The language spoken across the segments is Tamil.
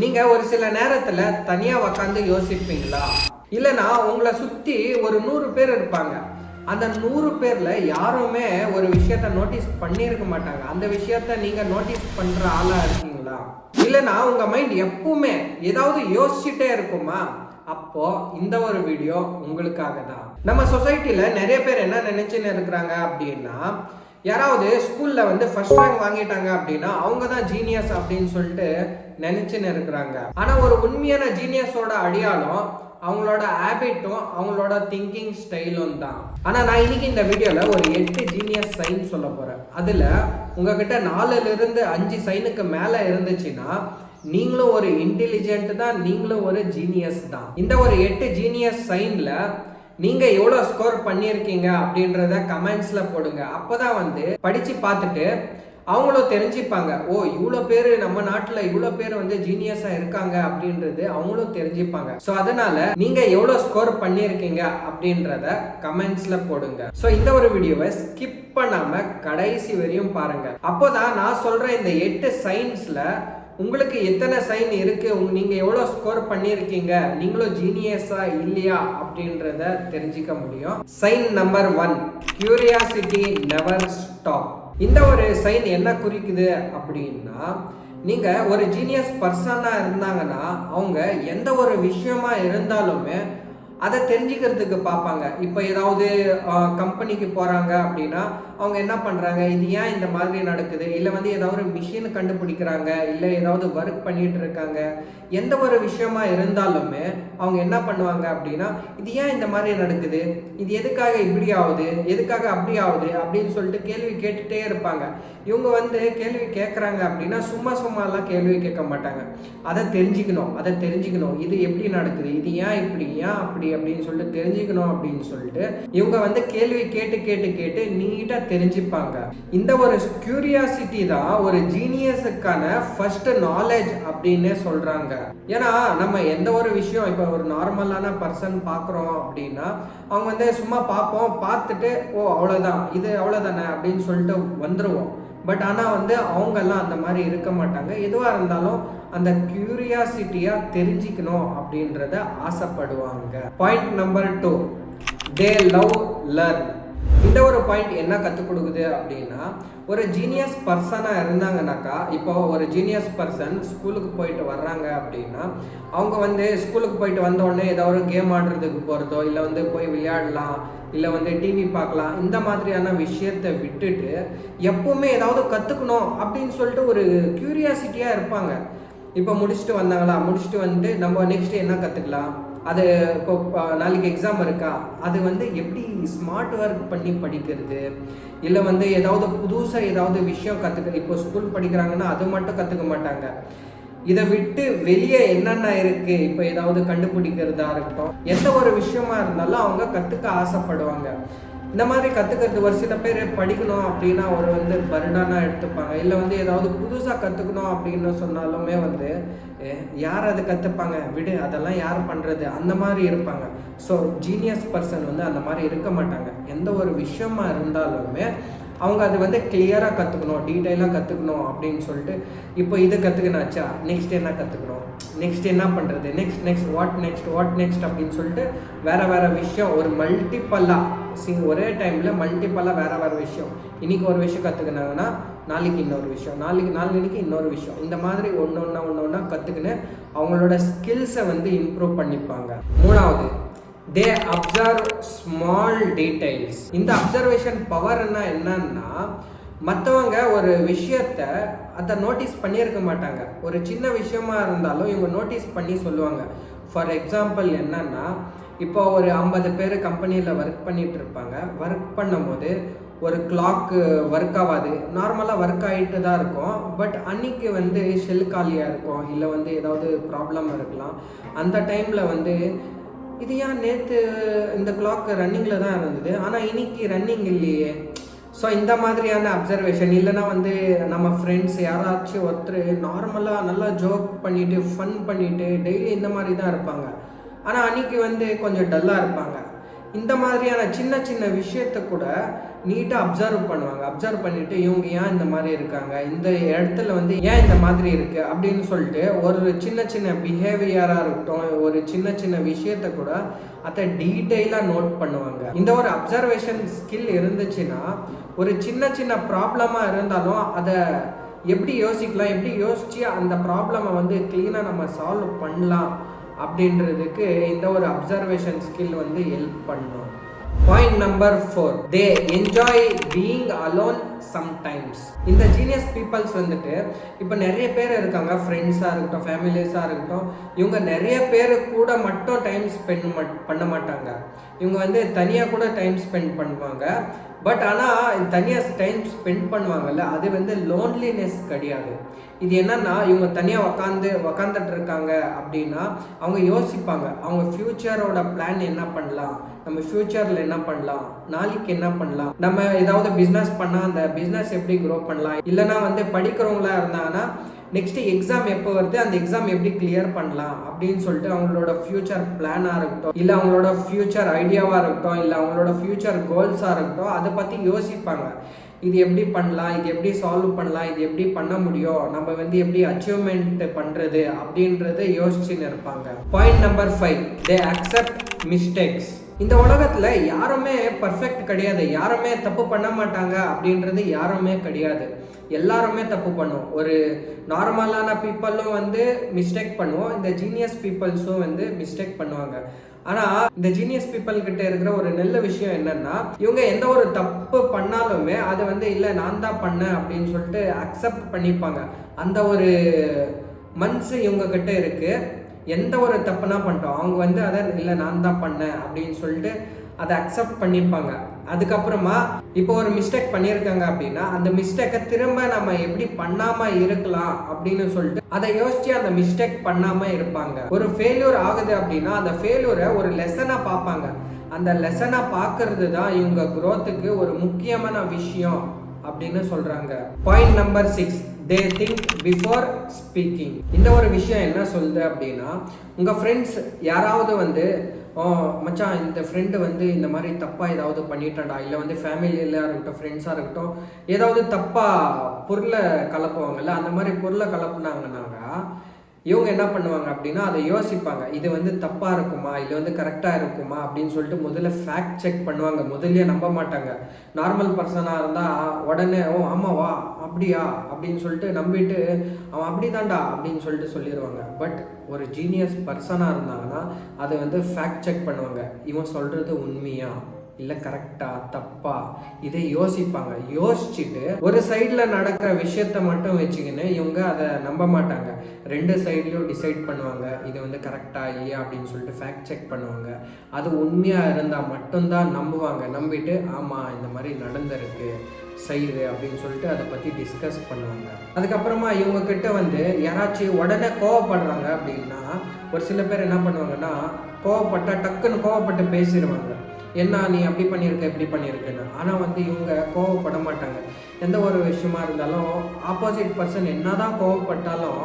நீங்கள் ஒரு சில நேரத்தில் தனியாக உக்காந்து யோசிப்பீங்களா? இல்லைனா உங்களை சுற்றி ஒரு 100 பேர் இருப்பாங்க. அந்த 100 பேரில் யாருமே ஒரு விஷயத்த நோட்டீஸ் பண்ணியிருக்க மாட்டாங்க. அந்த விஷயத்த நீங்கள் நோட்டீஸ் பண்ணுற ஆளாக இருக்கீங்களா? இல்லைனா உங்கள் மைண்ட் எப்பவுமே ஏதாவது யோசிச்சுட்டே இருக்குமா? அப்போ இந்த ஒரு வீடியோ உங்களுக்காக தான். நம்ம சொசைட்டியில் நிறைய பேர் என்ன நினைச்சுன்னு இருக்கிறாங்க அப்படின்னா, யாராவது ஸ்கூல்ல ஃபர்ஸ்ட் ரேங்க் வாங்கிட்டாங்க அப்படின்னா அவங்க தான் ஜீனியஸ் அப்படின்னு சொல்லிட்டு நினைச்சுன்னு இருக்கிறாங்க. ஆனா ஒரு உண்மையான ஜீனியஸோட அடையாளம் அவங்களோட ஹேபிட்டும் அவங்களோட திங்கிங் ஸ்டைலும் தான். ஆனா நான் இன்னைக்கு இந்த வீடியோல ஒரு 8 ஜீனியஸ் சைன் சொல்ல போறேன். அதுல உங்ககிட்ட 4ல இருந்து 5 சைனுக்கு மேல இருந்துச்சுன்னா நீங்களும் ஒரு இன்டெலிஜென்ட் தான், நீங்களும் ஒரு ஜீனியஸ் தான். இந்த ஒரு 8 ஜீனியஸ் சைன்ல நீங்க எவ்வளவு ஸ்கோர் பண்ணியிருக்கீங்க அப்படின்றத கமெண்ட்ஸ்ல போடுங்க. அப்பதான் படிச்சு பார்த்துட்டு அவங்களும் தெரிஞ்சுப்பாங்க. ஓ, இவ்வளோ பேர் நம்ம நாட்டில் இவ்வளோ பேர் ஜீனியஸா இருக்காங்க அப்படின்றது அவங்களும் தெரிஞ்சுப்பாங்க. ஸோ அதனால நீங்க எவ்வளோ ஸ்கோர் பண்ணியிருக்கீங்க அப்படின்றத கமெண்ட்ஸ்ல போடுங்க. ஸோ இந்த ஒரு வீடியோவை ஸ்கிப் பண்ணாம கடைசி வரையும் பாருங்க. அப்போதான் நான் சொல்ற இந்த 8 சைன்ஸ்ல உங்களுக்கு எத்தனை சைன் இருக்கு, நீங்க எவ்வளவு ஸ்கோர் பண்ணியிருக்கீங்க, நீங்களும் ஜீனியஸா இல்லையா அப்படின்றத தெரிஞ்சுக்க முடியும். Sign number 1, curiosity never stop. இந்த ஒரு சைன் என்ன குறிக்குது அப்படின்னா, நீங்க ஒரு ஜீனியஸ் பர்சனா இருந்தாங்கன்னா அவங்க எந்த ஒரு விஷயமா இருந்தாலுமே அதை தெரிஞ்சுக்கிறதுக்கு பார்ப்பாங்க. இப்போ ஏதாவது கம்பெனிக்கு போகிறாங்க அப்படின்னா அவங்க என்ன பண்ணுறாங்க, இது ஏன் இந்த மாதிரி நடக்குது, இல்லை ஏதாவது ஒரு மிஷின் கண்டுபிடிக்கிறாங்க, இல்லை ஏதாவது ஒர்க் பண்ணிட்டு இருக்காங்க, எந்த ஒரு விஷயமா இருந்தாலுமே அவங்க என்ன பண்ணுவாங்க அப்படின்னா, இது ஏன் இந்த மாதிரி நடக்குது, இது எதுக்காக இப்படி ஆகுது, எதுக்காக அப்படி ஆகுது அப்படின்னு சொல்லிட்டு கேள்வி கேட்டுகிட்டே இருப்பாங்க. இவங்க கேள்வி கேட்குறாங்க அப்படின்னா சும்மாலாம் கேள்வி கேட்க மாட்டாங்க. அதை தெரிஞ்சுக்கணும், இது எப்படி நடக்குது, இது ஏன் இப்படி, ஏன் அப்படி அப்படின்னு சொல்லிட்டு தெரிஞ்சுக்கணும் அப்படின்னு சொல்லிட்டு இவங்க கேள்வி கேட்டு நீட்டா தெரிஞ்சுப்பாங்க. இந்த ஒரு கியூரியாசிட்டி தான் ஒரு ஜீனியஸுக்கான ஃபர்ஸ்ட் நாலேஜ் அப்படின்னு சொல்றாங்க. ஏன்னா நம்ம எந்த ஒரு விஷயம் இப்போ ஒரு நார்மலான பர்சன் பார்க்குறோம் அப்படின்னா அவங்க சும்மா பார்ப்போம், பார்த்துட்டு ஓ அவ்வளோதான், இது அவ்வளோதானே அப்படின்னு சொல்லிட்டு வந்துடுவோம். பட் ஆனால் அவங்கெல்லாம் அந்த மாதிரி இருக்க மாட்டாங்க. எதுவாக இருந்தாலும் அந்த கியூரியாசிட்டியா தெரிஞ்சுக்கணும் அப்படின்றத ஆசைப்படுவாங்க. Point number 2, they love learn. இந்த ஒரு பாயிண்ட் என்ன கற்றுக் கொடுக்குது அப்படின்னா, ஒரு ஜீனியஸ் பர்சனாக இருந்தாங்கனாக்கா, இப்போ ஒரு ஜீனியஸ் பர்சன் ஸ்கூலுக்கு போயிட்டு வர்றாங்க அப்படின்னா அவங்க ஸ்கூலுக்கு போயிட்டு வந்தோடனே ஏதாவது ஒரு கேம் ஆடுறதுக்கு போகிறதோ, இல்லை போய் விளையாடலாம், இல்லை டிவி பார்க்கலாம், இந்த மாதிரியான விஷயத்தை விட்டுட்டு எப்பவுமே ஏதாவது கற்றுக்கணும் அப்படின்னு சொல்லிட்டு ஒரு கியூரியாசிட்டியாக இருப்பாங்க. இப்போ முடிச்சுட்டு வந்தாங்களா, முடிச்சுட்டு நம்ம நெக்ஸ்ட் என்ன கற்றுக்கலாம், அது இப்போ நாளைக்கு எக்ஸாம் இருக்கா, அது எப்படி ஸ்மார்ட் ஒர்க் பண்ணி படிக்கிறது, இல்லை ஏதாவது புதுசாக ஏதாவது விஷயம் கற்றுக்க. இப்போ ஸ்கூல் படிக்கிறாங்கன்னா அது மட்டும் கற்றுக்க மாட்டாங்க. இதை விட்டு வெளியே என்னென்ன இருக்குது, இப்போ ஏதாவது கண்டுபிடிக்கிறதா இருக்கட்டும், எந்த ஒரு விஷயமா இருந்தாலும் அவங்க கற்றுக்க ஆசைப்படுவாங்க. இந்த மாதிரி கற்றுக்கிறது ஒரு சில பேர் படிக்கணும் அப்படின்னா ஒரு பர்டனாக எடுத்துப்பாங்க. இல்லை ஏதாவது புதுசாக கற்றுக்கணும் அப்படின்னு சொன்னாலுமே யார் அதை கற்றுப்பாங்க, விடு அதெல்லாம் யார் பண்ணுறது, அந்த மாதிரி இருப்பாங்க. ஸோ ஜீனியஸ் பர்சன் அந்த மாதிரி இருக்க மாட்டாங்க. எந்த ஒரு விஷயமா இருந்தாலுமே அவங்க அது கிளியராக கற்றுக்கணும், டீட்டெயிலாக கற்றுக்கணும் அப்படின்னு சொல்லிட்டு, இப்போ இது கற்றுக்கினாச்சா நெக்ஸ்ட் என்ன கற்றுக்கணும், நெக்ஸ்ட் என்ன பண்ணுறது, நெக்ஸ்ட் வாட் நெக்ஸ்ட் அப்படின்னு சொல்லிட்டு வேறு விஷயம் ஒரு மல்டிப்பல்லாக ஒரே டைமில் மல்டிப்பல்லாக வேறு விஷயம். இன்றைக்கி ஒரு விஷயம் கற்றுக்கினாங்கன்னா நாளைக்கு இன்னொரு விஷயம், நாளைக்கு இன்னொரு விஷயம், இந்த மாதிரி ஒன்று கற்றுக்கின்னு அவங்களோட ஸ்கில்ஸை இம்ப்ரூவ் பண்ணிப்பாங்க. 3வது, தே அப்சர்வ் ஸ்மால் டீடைல்ஸ். இந்த அப்சர்வேஷன் பவர்னா என்னன்னா, மற்றவங்க ஒரு விஷயத்தை அதை நோட்டீஸ் பண்ணியிருக்க மாட்டாங்க. ஒரு சின்ன விஷயமா இருந்தாலும் இவங்க நோட்டீஸ் பண்ணி சொல்லுவாங்க. ஃபார் எக்ஸாம்பிள் என்னன்னா, இப்போ ஒரு 50 பேர் கம்பெனியில் ஒர்க் பண்ணிட்டு இருப்பாங்க. ஒர்க் பண்ணும்போது ஒரு கிளாக்கு ஒர்க் ஆகாது, நார்மலாக ஒர்க் ஆகிட்டு தான் இருக்கும். பட் அன்னைக்கு ஷெல் காலியாக இருக்கும், இல்லை ஏதாவது ப்ராப்ளம் இருக்கலாம். அந்த டைமில் இது ஏன் நேற்று இந்த கிளாக் ரன்னிங்கில் தான் இருந்தது, ஆனால் இன்னைக்கு ரன்னிங் இல்லையே. ஸோ இந்த மாதிரியான அப்சர்வேஷன். இல்லைனா நம்ம ஃப்ரெண்ட்ஸ் யாராச்சும் ஒருத்தர் நார்மலாக நல்லா ஜோக் பண்ணிவிட்டு ஃபன் பண்ணிவிட்டு டெய்லி இந்த மாதிரி தான் இருப்பாங்க, ஆனால் அன்றைக்கி கொஞ்சம் டல்லாக இருப்பாங்க. இந்த மாதிரியான சின்ன விஷயத்தை கூட நீட்டாக அப்சர்வ் பண்ணுவாங்க. அப்சர்வ் பண்ணிவிட்டு இவங்க ஏன் இந்த மாதிரி இருக்காங்க, இந்த இடத்துல வந்து ஏன் இந்த மாதிரி இருக்குது அப்படின்னு சொல்லிட்டு ஒரு சின்ன சின்ன பிஹேவியராக இருக்கட்டும், ஒரு சின்ன சின்ன விஷயத்த கூட அதை டீட்டெயிலாக நோட் பண்ணுவாங்க. இந்த ஒரு அப்சர்வேஷன் ஸ்கில் இருந்துச்சுன்னா ஒரு சின்ன சின்ன ப்ராப்ளமாக இருந்தாலும் அதை எப்படி யோசிக்கலாம், எப்படி யோசித்து அந்த ப்ராப்ளமை வந்து க்ளீனாக நம்ம சால்வ் பண்ணலாம் அப்படின்றதுக்கு இந்த ஒரு அப்சர்வேஷன் ஸ்கில் வந்து ஹெல்ப் பண்ணும். Point number 4, they enjoy being alone sometimes. இந்த ஜீனியஸ் பீப்புள்ஸ் வந்துட்டு இப்போ நிறைய பேர் இருக்காங்க, ஃப்ரெண்ட்ஸாக இருக்கட்டும், ஃபேமிலிஸாக இருக்கட்டும், இவங்க நிறைய பேர் கூட மட்டும் டைம் ஸ்பெண்ட் பண்ண மாட்டாங்க. இவங்க வந்து தனியாக கூட டைம் ஸ்பெண்ட் பண்ணுவாங்க. பட் ஆனால் தனியாக டைம் ஸ்பெண்ட் பண்ணுவாங்கல்ல, அது வந்து லோன்லினஸ் கிடையாது. இது என்னன்னா, இவங்க தனியாக உக்காந்துட்டு இருக்காங்க அப்படின்னா அவங்க யோசிப்பாங்க, அவங்க ஃப்யூச்சரோட பிளான் என்ன பண்ணலாம், நம்ம ஃப்யூச்சரில் என்ன பண்ணலாம், நாளைக்கு என்ன பண்ணலாம், நம்ம ஏதாவது பிஸ்னஸ் பண்ணால் அந்த பிஸ்னஸ் எப்படி க்ரோ பண்ணலாம், இல்லைனா வந்து படிக்கிறவங்களா இருந்தாங்கன்னா நெக்ஸ்ட் எக்ஸாம் எப்போ வருது, அந்த எக்ஸாம் எப்படி கிளியர் பண்ணலாம் அப்படின்னு சொல்லிட்டு அவங்களோட ஃப்யூச்சர் பிளானாக இருக்கட்டும், இல்லை அவங்களோட ஃப்யூச்சர் ஐடியாவாக இருக்கட்டும், இல்லை அவங்களோட ஃப்யூச்சர் கோல்ஸாக இருக்கட்டும், அதை பற்றி யோசிப்பாங்க. இது எப்படி பண்ணலாம், இது எப்படி சால்வ் பண்ணலாம், இது எப்படி பண்ண முடியும், நம்ம வந்து எப்படி அச்சீவ்மெண்ட் பண்ணுறது அப்படின்றத யோசிச்சுன்னு இருப்பாங்க. Point number 5, they accept mistakes. இந்த உலகத்தில் யாருமே பர்ஃபெக்ட் கிடையாது, யாருமே தப்பு பண்ண மாட்டாங்க அப்படின்றது யாருமே கிடையாது. எல்லாருமே தப்பு பண்ணுவோம். ஒரு நார்மலான பீப்புளும் வந்து மிஸ்டேக் பண்ணுவோம், இந்த ஜீனியஸ் பீப்புள்ஸும் வந்து மிஸ்டேக் பண்ணுவாங்க. ஆனால் இந்த ஜீனியஸ் பீப்புள் கிட்ட இருக்கிற ஒரு நல்ல விஷயம் என்னன்னா, இவங்க எந்த ஒரு தப்பு பண்ணாலுமே அது வந்து இல்லை நான் தான் பண்ணேன் அப்படின்னு சொல்லிட்டு அக்செப்ட் பண்ணிப்பாங்க. அந்த ஒரு மனசு இவங்க கிட்ட இருக்கு. எந்த ஒரு தப்புனா பண்ணிட்டோம் அவங்க வந்து அதை இல்லை நான் தான் பண்ணேன் அப்படின்னு சொல்லிட்டு அதை அக்செப்ட் பண்ணிப்பாங்க. அதுக்கப்புறமா இப்போ ஒரு மிஸ்டேக் பண்ணியிருக்காங்க அப்படின்னா அந்த மிஸ்டேக்கை திரும்ப நம்ம எப்படி பண்ணாமல் இருக்கலாம் அப்படின்னு சொல்லிட்டு அதை யோசிச்சு அந்த மிஸ்டேக் பண்ணாமல் இருப்பாங்க. ஒரு ஃபெயில்யூர் ஆகுது அப்படின்னா அந்த ஃபெயில்யூரை ஒரு லெசனாக பார்ப்பாங்க. அந்த லெசனாக பார்க்கறது தான் இவங்க குரோத்துக்கு ஒரு முக்கியமான விஷயம் அப்படின்னு சொல்கிறாங்க. Point number 6, they think before speaking. இந்த ஒரு விஷயம் என்ன சொல்லுது அப்படின்னா, உங்கள் ஃப்ரெண்ட்ஸ் யாராவது வந்து மச்சான் இந்த ஃப்ரெண்டு வந்து இந்த மாதிரி தப்பாக ஏதாவது பண்ணிட்டான்டா, இல்லை வந்து ஃபேமிலியில் இருக்கட்டும் ஃப்ரெண்ட்ஸாக இருக்கட்டும் ஏதாவது தப்பாக பொருளை கலப்புவாங்கல்ல, அந்த மாதிரி பொருளை கலப்புனாங்கன்னாங்க இவங்க என்ன பண்ணுவாங்க அப்படின்னா அதை யோசிப்பாங்க, இது வந்து தப்பாக இருக்குமா இல்லை வந்து கரெக்டாக இருக்குமா அப்படின்னு சொல்லிட்டு முதல்ல ஃபேக்ட் செக் பண்ணுவாங்க. முதல்ல நம்ப மாட்டாங்க. நார்மல் பர்சனாக இருந்தால் உடனே ஆமாவா அப்படியா அப்படின்னு சொல்லிட்டு நம்பிட்டு அவன் அப்படி தான்டா அப்படின்னு சொல்லிட்டு சொல்லிடுவாங்க. பட் ஒரு ஜீனியஸ் பர்சனாக இருந்தாங்கன்னா அதை வந்து ஃபேக்ட் செக் பண்ணுவாங்க. இவன் சொல்கிறது உண்மையா இல்லை கரெக்டா தப்பா இதை யோசிப்பாங்க. யோசிச்சுட்டு ஒரு சைடில் நடக்கிற விஷயத்த மட்டும் வச்சுக்கின்னு இவங்க அதை நம்ப மாட்டாங்க. ரெண்டு சைட்லையும் டிசைட் பண்ணுவாங்க, இது வந்து கரெக்டா இல்லையா அப்படின்னு சொல்லிட்டு ஃபேக்ட் செக் பண்ணுவாங்க. அது உண்மையாக இருந்தால் மட்டும்தான் நம்புவாங்க. நம்பிட்டு ஆமாம் இந்த மாதிரி நடந்திருக்கு செய்யுது அப்படின்னு சொல்லிட்டு அதை பற்றி டிஸ்கஸ் பண்ணுவாங்க. அதுக்கப்புறமா இவங்க கிட்ட வந்து யாராச்சும் உடனே கோவப்படுறாங்க அப்படின்னா ஒரு சில பேர் என்ன பண்ணுவாங்கன்னா கோவப்பட்டா டக்குன்னு கோவப்பட்டு பேசிடுவாங்க, என்ன நீ அப்படி பண்ணியிருக்க இப்படி பண்ணியிருக்கேன்னு. ஆனால் வந்து இவங்க கோவப்பட மாட்டாங்க. எந்த ஒரு விஷயமா இருந்தாலும் ஆப்போசிட் பர்சன் என்ன தான் கோவப்பட்டாலும்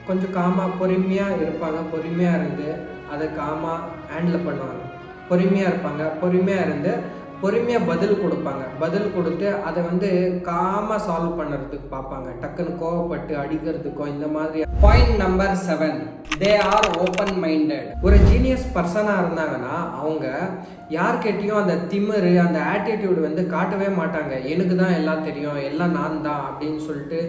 கொஞ்சம் காமாக பொறுமையாக இருப்பாங்க. பொறுமையாக இருந்து அதை காமாக ஹேண்டில் பண்ணுவாங்க. பொறுமையாக இருப்பாங்க. பொறுமையாக இருந்து பொறுமையாக பதில் கொடுப்பாங்க. பதில் கொடுத்து அதை வந்து காமாக சால்வ் பண்ணுறதுக்கு பார்ப்பாங்க. டக்குன்னு கோவப்பட்டு அடிக்கிறதுக்கோ இந்த மாதிரி. Point number 7, they are open minded. ஒரு ஜீனியஸ் பர்சனாக இருந்தாங்கன்னா அவங்க யார்கிட்டையும் அந்த திமிரு அந்த ஆட்டிடியூடு வந்து காட்டவே மாட்டாங்க. எனக்கு தான் எல்லாம் தெரியும், எல்லாம் நான் தான் அப்படின்னு சொல்லிட்டு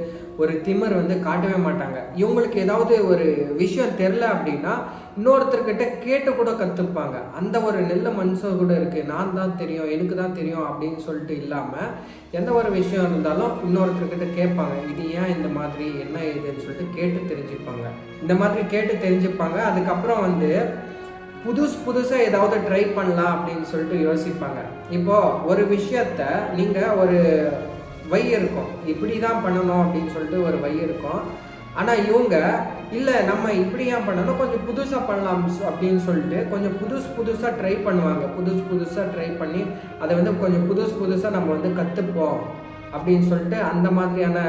ஒரு திமிர் வந்து காட்டவே மாட்டாங்க. இவங்களுக்கு ஏதாவது ஒரு விஷயம் தெரில அப்படின்னா இன்னொருத்தர்கிட்ட கேட்டு கூட கற்றுப்பாங்க. அந்த ஒரு நல்ல மனுஷன் கூட இருக்குது, நான் தான் தெரியும் எனக்கு தான் தெரியும் அப்படின்னு சொல்லிட்டு இல்லாமல் எந்த ஒரு விஷயம் இருந்தாலும் இன்னொருத்தர்கிட்ட கேட்பாங்க, இது ஏன் இந்த மாதிரி என்ன ஏதுன்னு சொல்லிட்டு கேட்டு தெரிஞ்சுப்பாங்க. இந்த மாதிரி கேட்டு தெரிஞ்சுப்பாங்க. அதுக்கப்புறம் வந்து புதுசாக ஏதாவது ட்ரை பண்ணலாம் அப்படின்னு சொல்லிட்டு யோசிப்பாங்க. இப்போது ஒரு விஷயத்த நீங்கள் ஒரு வை இருக்கும், இப்படி தான் பண்ணணும் அப்படின்னு சொல்லிட்டு ஒரு வை இருக்கும். ஆனால் இவங்க இல்லை நம்ம இப்படி ஏன் பண்ணணும், கொஞ்சம் புதுசாக பண்ணலாம் அப்படின்னு சொல்லிட்டு கொஞ்சம் புதுசாக ட்ரை பண்ணுவாங்க. புதுசாக ட்ரை பண்ணி அதை வந்து கொஞ்சம் புதுசாக நம்ம வந்து கற்றுப்போம் அப்படின்னு சொல்லிட்டு அந்த மாதிரியான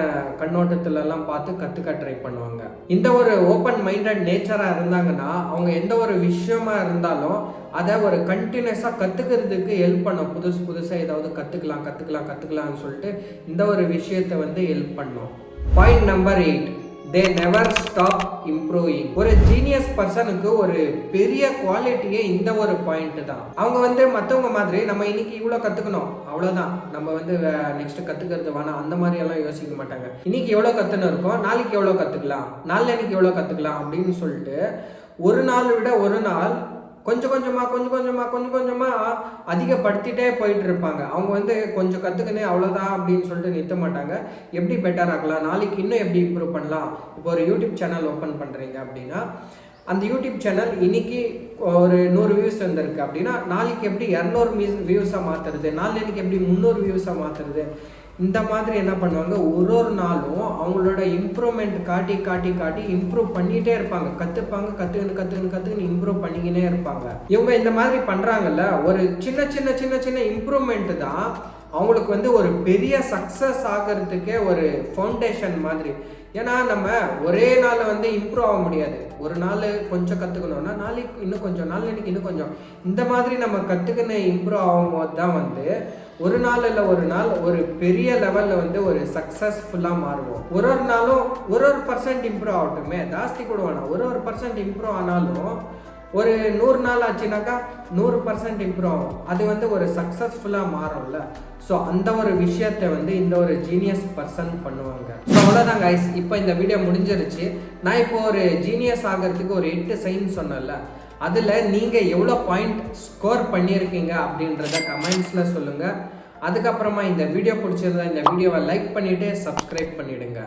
கண்ணோட்டத்துலலாம் பார்த்து கற்றுக்க ட்ரை பண்ணுவாங்க. இந்த ஒரு ஓப்பன் மைண்டட் நேச்சராக இருந்தாங்கன்னா அவங்க எந்த ஒரு விஷயமா இருந்தாலும் அதை ஒரு கண்டினியூஸாக கற்றுக்கிறதுக்கு ஹெல்ப் பண்ணும். புதுசாக ஏதாவது கற்றுக்கலாம்னு சொல்லிட்டு இந்த ஒரு விஷயத்தை வந்து ஹெல்ப் பண்ணும். Point number 8, they never stop improving. ஒரு ஜீனியஸ் பர்சனுக்கு ஒரு பெரிய குவாலிட்டியே இந்த ஒரு பாயிண்ட் தான். அவங்க வந்து மற்றவங்க மாதிரி நம்ம இன்னைக்கு இவ்வளோ கற்றுக்கணும் அவ்வளோதான், நம்ம வந்து நெக்ஸ்ட் கற்றுக்கிறது வேணாம் அந்த மாதிரி எல்லாம் யோசிக்க மாட்டாங்க. இன்னைக்கு எவ்வளோ கற்றுன்னு இருக்கோம், நாளைக்கு எவ்வளோ கற்றுக்கலாம், நாளைக்கு எவ்வளோ கற்றுக்கலாம் அப்படின்னு சொல்லிட்டு ஒரு நாள் விட ஒரு நாள் கொஞ்சம் கொஞ்சமாக அதிகப்படுத்திட்டே போயிட்டு இருப்பாங்க. அவங்க வந்து கொஞ்சம் கற்றுக்கினே அவ்வளோதான் அப்படின்னு சொல்லிட்டு நிறுத்த மாட்டாங்க. எப்படி பெட்டர் ஆகலாம், நாளைக்கு இன்னும் எப்படி இம்ப்ரூவ் பண்ணலாம். இப்போ ஒரு யூடியூப் சேனல் ஓப்பன் பண்ணுறீங்க அப்படின்னா அந்த யூடியூப் சேனல் இன்னைக்கு ஒரு 100 வியூஸ் வந்திருக்கு அப்படின்னா நாளைக்கு எப்படி 200 வியூஸாக மாற்றுறது, நாளைக்கு எப்படி 300 வியூஸாக மாற்றுறது. இந்த மாதிரி என்ன பண்ணுவாங்க, ஒரு நாளும் அவங்களோட இம்ப்ரூவ்மெண்ட் காட்டி இம்ப்ரூவ் பண்ணிகிட்டே இருப்பாங்க. கற்றுக்கின்னு இம்ப்ரூவ் பண்ணிக்கினே இருப்பாங்க. இவங்க இந்த மாதிரி பண்ணுறாங்கல்ல, ஒரு சின்ன இம்ப்ரூவ்மெண்ட் தான் அவங்களுக்கு வந்து ஒரு பெரிய சக்ஸஸ் ஆகிறதுக்கே ஒரு ஃபவுண்டேஷன் மாதிரி. ஏன்னா நம்ம ஒரே நாள் வந்து இம்ப்ரூவ் ஆக முடியாது. ஒரு நாள் கொஞ்சம் கற்றுக்கணும்னா நாளைக்கு இன்னும் கொஞ்சம், நாளைக்கு இன்னும் கொஞ்சம், இந்த மாதிரி நம்ம கற்றுக்கின இம்ப்ரூவ் ஆகும்போது தான் வந்து ஒரு நாள் இல்லை ஒரு நாள் ஒரு பெரிய லெவலில் வந்து ஒரு சக்ஸஸ்ஃபுல்லாக மாறுவோம். ஒரு நாளும் ஒரு % இம்ப்ரூவ் ஆகட்டுமே, ஜாஸ்தி கூட வேணாம், ஒரு % இம்ப்ரூவ் ஆனாலும் ஒரு 100 நாள் ஆச்சுனாக்கா 100% இம்ப்ரூவ் ஆகும். அது வந்து ஒரு சக்ஸஸ்ஃபுல்லாக மாறும்ல. ஸோ அந்த ஒரு விஷயத்தை வந்து இந்த ஒரு ஜீனியஸ் பர்சன் பண்ணுவாங்க. ஸோ அவ்வளோதான் கைஸ், இப்போ இந்த வீடியோ முடிஞ்சிருச்சு. நான் இப்போ ஒரு ஜீனியஸ் ஆகிறதுக்கு ஒரு 8 சைன் சொன்னேன்ல, அதில் நீங்கள் எவ்வளோ பாயிண்ட் ஸ்கோர் பண்ணியிருக்கீங்க அப்படின்றத கமெண்ட்ஸில் சொல்லுங்கள். அதுக்கப்புறமா இந்த வீடியோ பிடிச்சிருந்தா இந்த வீடியோவை லைக் பண்ணிவிட்டு சப்ஸ்கிரைப் பண்ணிவிடுங்க.